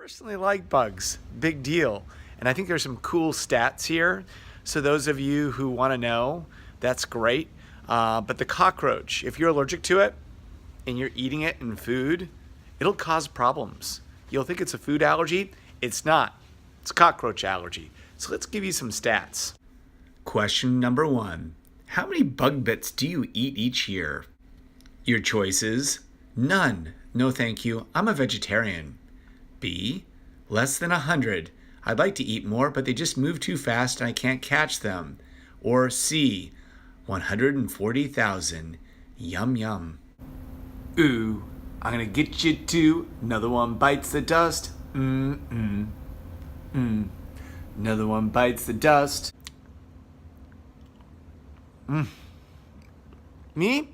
personally like bugs, big deal. And I think there's some cool stats here. So those of you who want to know, that's great. But the cockroach, if you're allergic to it and you're eating it in food, it'll cause problems. You'll think it's a food allergy. It's not. It's a cockroach allergy. So let's give you some stats. Question number 1. How many bug bits do you eat each year? Your choices: none. No thank you. I'm a vegetarian. B, less than 100. I'd like to eat more, but they just move too fast and I can't catch them. Or C, 140,000. Yum, yum. Ooh, I'm gonna get you too. Another one bites the dust. Another one bites the dust. Me?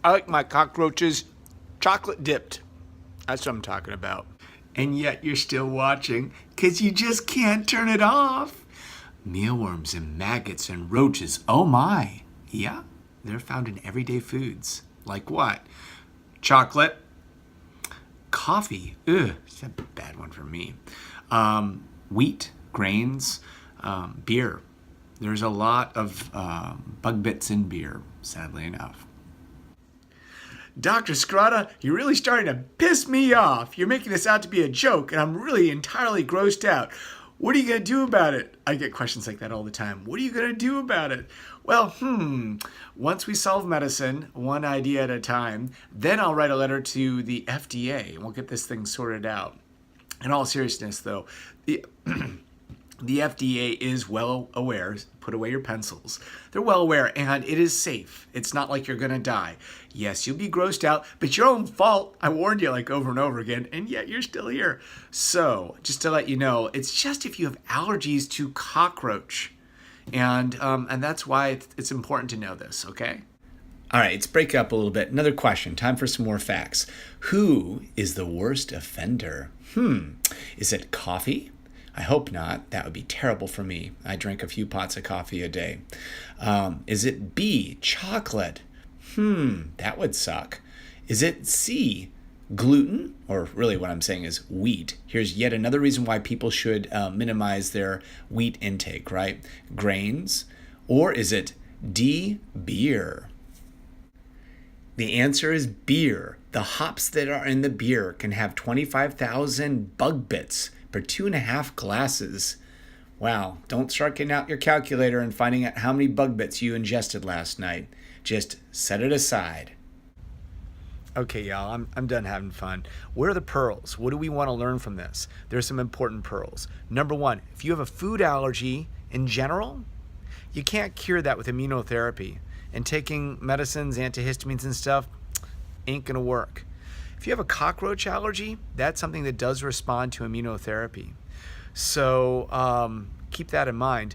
I like my cockroaches chocolate dipped. That's what I'm talking about. And yet you're still watching because you just can't turn it off. Mealworms and maggots and roaches, oh my. Yeah, they're found in everyday foods. Like what? Chocolate, coffee, it's a bad one for me. Wheat, grains, beer. There's a lot of bug bits in beer, sadly enough. Dr. Scrata, you're really starting to piss me off. You're making this out to be a joke, and I'm really entirely grossed out. What are you going to do about it? I get questions like that all the time. What are you going to do about it? Well, once we solve medicine, one idea at a time, then I'll write a letter to the FDA, and we'll get this thing sorted out. In all seriousness, though, the FDA is well aware. Put away your pencils. They're well aware, and it is safe. It's not like you're going to die. Yes, you'll be grossed out, but your own fault. I warned you like over and over again, and yet you're still here. So, just to let you know, it's just if you have allergies to cockroach. And that's why it's important to know this, okay? All right, let's break it up a little bit. Another question. Time for some more facts. Who is the worst offender? Is it coffee? I hope not. That would be terrible for me. I drink a few pots of coffee a day. Is it B, chocolate? That would suck. Is it C, gluten? Or really what I'm saying is wheat. Here's yet another reason why people should minimize their wheat intake, right? Grains. Or is it D, beer? The answer is beer. The hops that are in the beer can have 25,000 bug bits per 2.5 glasses. Wow, don't start getting out your calculator and finding out how many bug bits you ingested last night. Just set it aside. Okay, y'all, I'm done having fun. Where are the pearls? What do we want to learn from this? There's some important pearls. Number 1, if you have a food allergy in general, you can't cure that with immunotherapy. And taking medicines, antihistamines and stuff, ain't gonna work. If you have a cockroach allergy, that's something that does respond to immunotherapy. So keep that in mind.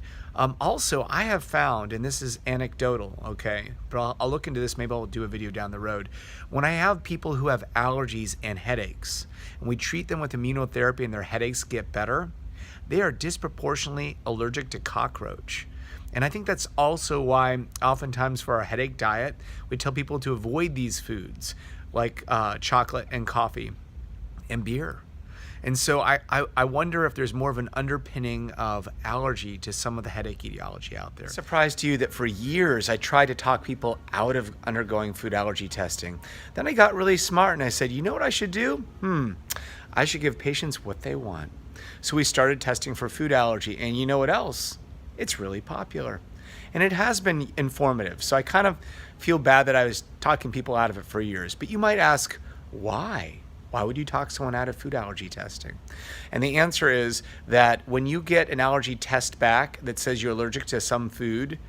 Also, I have found, and this is anecdotal, okay, but I'll look into this, maybe I'll do a video down the road. When I have people who have allergies and headaches, and we treat them with immunotherapy and their headaches get better, they are disproportionately allergic to cockroach. And I think that's also why oftentimes for our headache diet, we tell people to avoid these foods like chocolate and coffee and beer. And so I wonder if there's more of an underpinning of allergy to some of the headache etiology out there. Surprised to you that for years I tried to talk people out of undergoing food allergy testing. Then I got really smart and I said, you know what I should do? I should give patients what they want. So we started testing for food allergy, and you know what else? It's really popular. And it has been informative. So I kind of feel bad that I was talking people out of it for years. But you might ask, why? Why would you talk someone out of food allergy testing? And the answer is that when you get an allergy test back that says you're allergic to some food,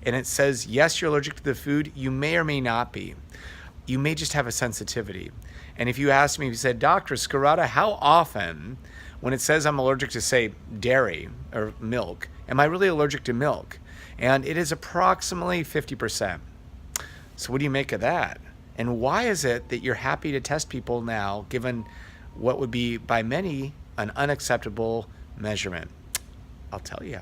and it says, yes, you're allergic to the food, you may or may not be. You may just have a sensitivity. And if you asked me, if you said, Dr. Scrata, how often, when it says I'm allergic to, say, dairy or milk, am I really allergic to milk? And it is approximately 50%. So what do you make of that? And why is it that you're happy to test people now, given what would be by many an unacceptable measurement? I'll tell you.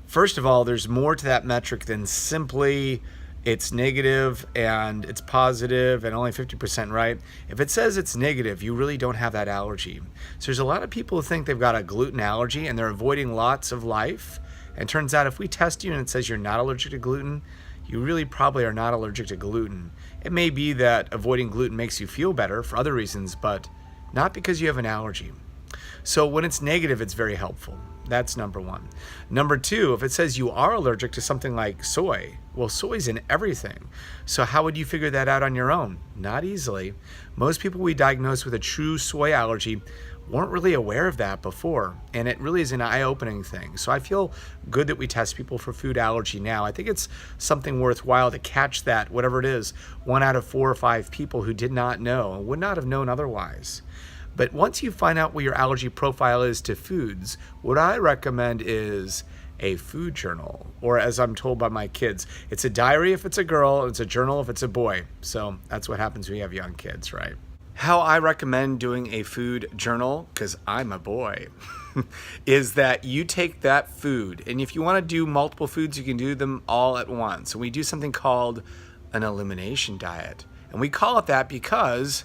First of all, there's more to that metric than simply it's negative and it's positive and only 50% right, if it says it's negative, you really don't have that allergy. So there's a lot of people who think they've got a gluten allergy and they're avoiding lots of life. And it turns out if we test you and it says you're not allergic to gluten, you really probably are not allergic to gluten. It may be that avoiding gluten makes you feel better for other reasons, but not because you have an allergy. So when it's negative, it's very helpful. That's number one. Number two, if it says you are allergic to something like soy, well, soy's in everything. So how would you figure that out on your own? Not easily. Most people we diagnose with a true soy allergy weren't really aware of that before, and it really is an eye-opening thing. So I feel good that we test people for food allergy now. I think it's something worthwhile to catch that, whatever it is, 1 out of 4 or 5 people who did not know and would not have known otherwise. But once you find out what your allergy profile is to foods, what I recommend is a food journal, or as I'm told by my kids, it's a diary if it's a girl, it's a journal if it's a boy. So that's what happens when you have young kids, right? How I recommend doing a food journal, because I'm a boy, is that you take that food, and if you want to do multiple foods, you can do them all at once. And we do something called an elimination diet. And we call it that because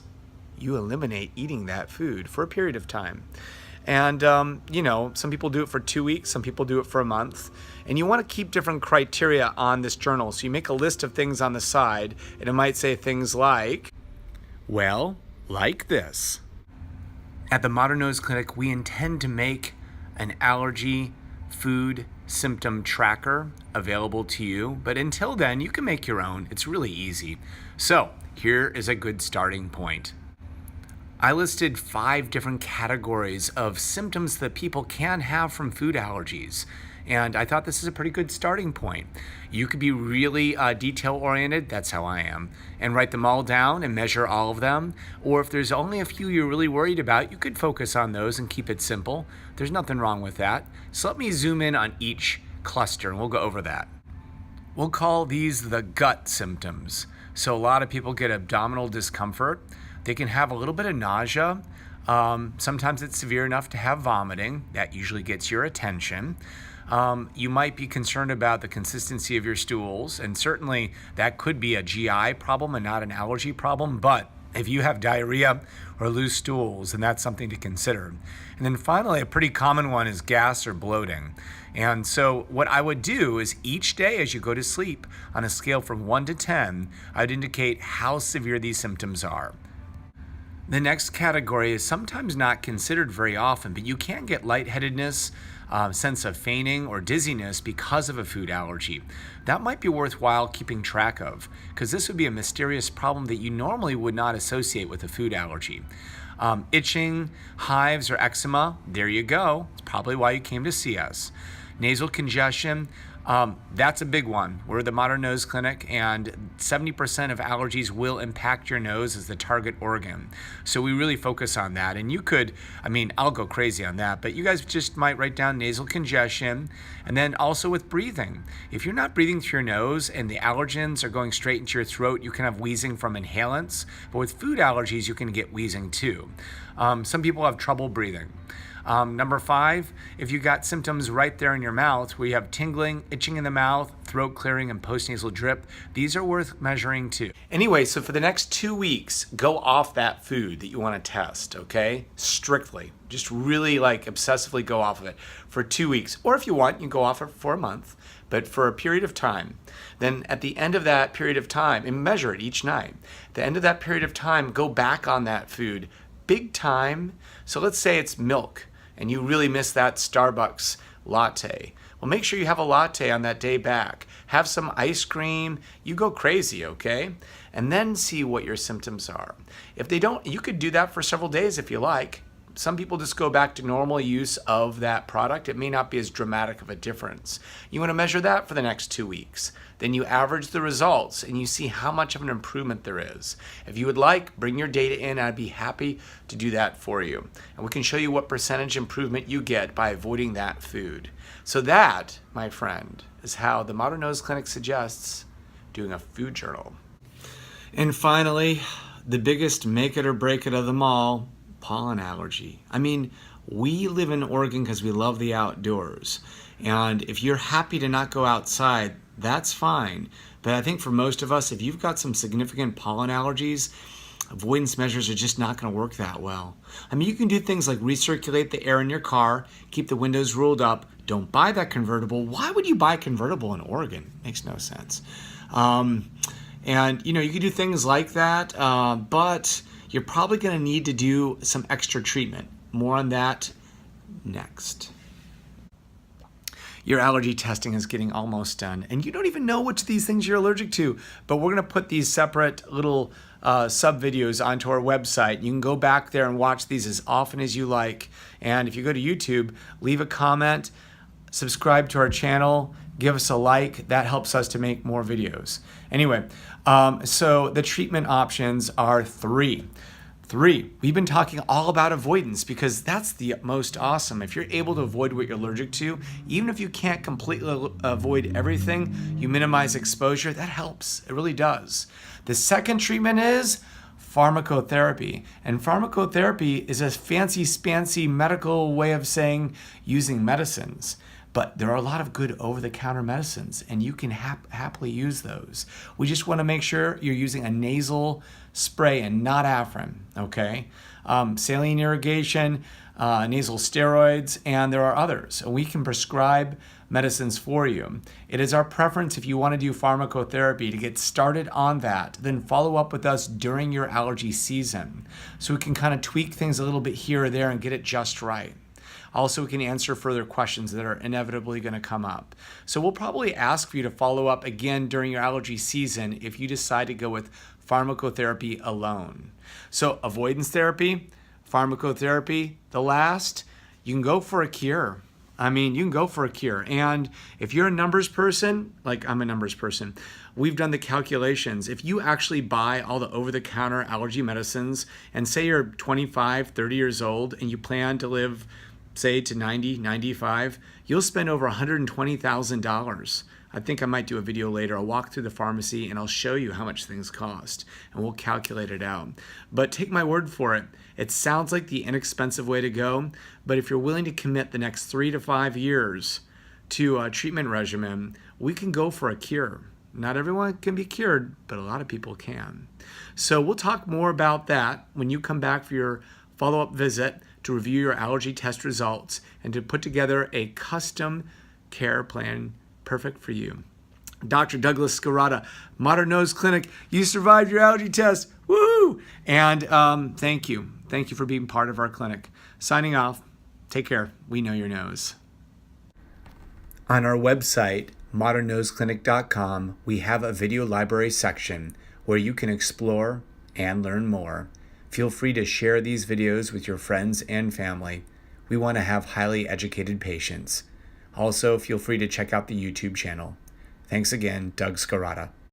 you eliminate eating that food for a period of time. And, some people do it for 2 weeks, some people do it for a month. And you want to keep different criteria on this journal. So you make a list of things on the side, and it might say things like, well, like this. At the Modern Nose Clinic, we intend to make an allergy food symptom tracker available to you. But until then, you can make your own. It's really easy. So here is a good starting point. I listed 5 different categories of symptoms that people can have from food allergies. And I thought this is a pretty good starting point. You could be really detail-oriented, that's how I am, and write them all down and measure all of them. Or if there's only a few you're really worried about, you could focus on those and keep it simple. There's nothing wrong with that. So let me zoom in on each cluster and we'll go over that. We'll call these the gut symptoms. So a lot of people get abdominal discomfort. They can have a little bit of nausea. Sometimes it's severe enough to have vomiting. That usually gets your attention. You might be concerned about the consistency of your stools, and certainly that could be a GI problem and not an allergy problem, but if you have diarrhea or loose stools, then that's something to consider. And then finally, a pretty common one is gas or bloating. And so what I would do is each day as you go to sleep, on a scale from 1 to 10, I'd indicate how severe these symptoms are. The next category is sometimes not considered very often, but you can get lightheadedness, sense of fainting or dizziness because of a food allergy. That might be worthwhile keeping track of, because this would be a mysterious problem that you normally would not associate with a food allergy. Itching, hives, or eczema, there you go. It's probably why you came to see us. Nasal congestion, that's a big one. We're the Modern Nose Clinic, and 70% of allergies will impact your nose as the target organ. So we really focus on that. And you could, I'll go crazy on that, but you guys just might write down nasal congestion. And then also with breathing. If you're not breathing through your nose and the allergens are going straight into your throat, you can have wheezing from inhalants. But with food allergies, you can get wheezing too. Some people have trouble breathing. Number 5, if you got symptoms right there in your mouth where you have tingling, itching in the mouth, throat clearing, and postnasal drip, these are worth measuring too. Anyway, so for the next 2 weeks, go off that food that you want to test, okay? Strictly. Just really obsessively go off of it for 2 weeks. Or if you want, you can go off it for a month, but for a period of time. Then at the end of that period of time, and measure it each night, at the end of that period of time, go back on that food big time. So let's say it's milk, and you really miss that Starbucks latte. Well, make sure you have a latte on that day back. Have some ice cream. You go crazy, okay? And then see what your symptoms are. If they don't, you could do that for several days if you like. Some people just go back to normal use of that product. It may not be as dramatic of a difference. You want to measure that for the next 2 weeks. Then you average the results and you see how much of an improvement there is. If you would like, bring your data in. I'd be happy to do that for you. And we can show you what percentage improvement you get by avoiding that food. So that, my friend, is how the Modern Nose Clinic suggests doing a food journal. And finally, the biggest make it or break it of them all, pollen allergy. We live in Oregon because we love the outdoors. And if you're happy to not go outside, that's fine. But I think for most of us, if you've got some significant pollen allergies, avoidance measures are just not going to work that well. I mean, you can do things like recirculate the air in your car, keep the windows rolled up. Don't buy that convertible. Why would you buy a convertible in Oregon? Makes no sense. And you can do things like that, but you're probably going to need to do some extra treatment. More on that next. Your allergy testing is getting almost done, and you don't even know which of these things you're allergic to, but we're going to put these separate little sub videos onto our website. You can go back there and watch these as often as you like. And if you go to YouTube, leave a comment, subscribe to our channel, give us a like. That helps us to make more videos. Anyway, so the treatment options are three. We've been talking all about avoidance because that's the most awesome. If you're able to avoid what you're allergic to, even if you can't completely avoid everything, you minimize exposure. That helps. It really does. The second treatment is pharmacotherapy. And pharmacotherapy is a fancy medical way of saying using medicines. But there are a lot of good over-the-counter medicines, and you can happily use those. We just want to make sure you're using a nasal spray and not Afrin, okay? Saline irrigation, nasal steroids, and there are others. We can prescribe medicines for you. It is our preference if you want to do pharmacotherapy to get started on that, then follow up with us during your allergy season so we can kind of tweak things a little bit here or there and get it just right. Also, we can answer further questions that are inevitably going to come up. So we'll probably ask for you to follow up again during your allergy season if you decide to go with pharmacotherapy alone. So avoidance therapy, pharmacotherapy, the last, you can go for a cure. I mean, you can go for a cure. And if you're a numbers person, like I'm a numbers person, we've done the calculations. If you actually buy all the over-the-counter allergy medicines and say you're 25, 30 years old and you plan to live say to 90, 95, you'll spend over $120,000. I think I might do a video later. I'll walk through the pharmacy and I'll show you how much things cost and we'll calculate it out. But take my word for it. It sounds like the inexpensive way to go, but if you're willing to commit the next 3 to 5 years to a treatment regimen, we can go for a cure. Not everyone can be cured, but a lot of people can. So we'll talk more about that when you come back for your follow-up visit to review your allergy test results and to put together a custom care plan perfect for you. Dr. Douglas Scarata, Modern Nose Clinic, you survived your allergy test. Woo! And thank you. Thank you for being part of our clinic. Signing off. Take care. We know your nose. On our website, modernnoseclinic.com, we have a video library section where you can explore and learn more. Feel free to share these videos with your friends and family. We want to have highly educated patients. Also, feel free to check out the YouTube channel. Thanks again, Doug Scarata.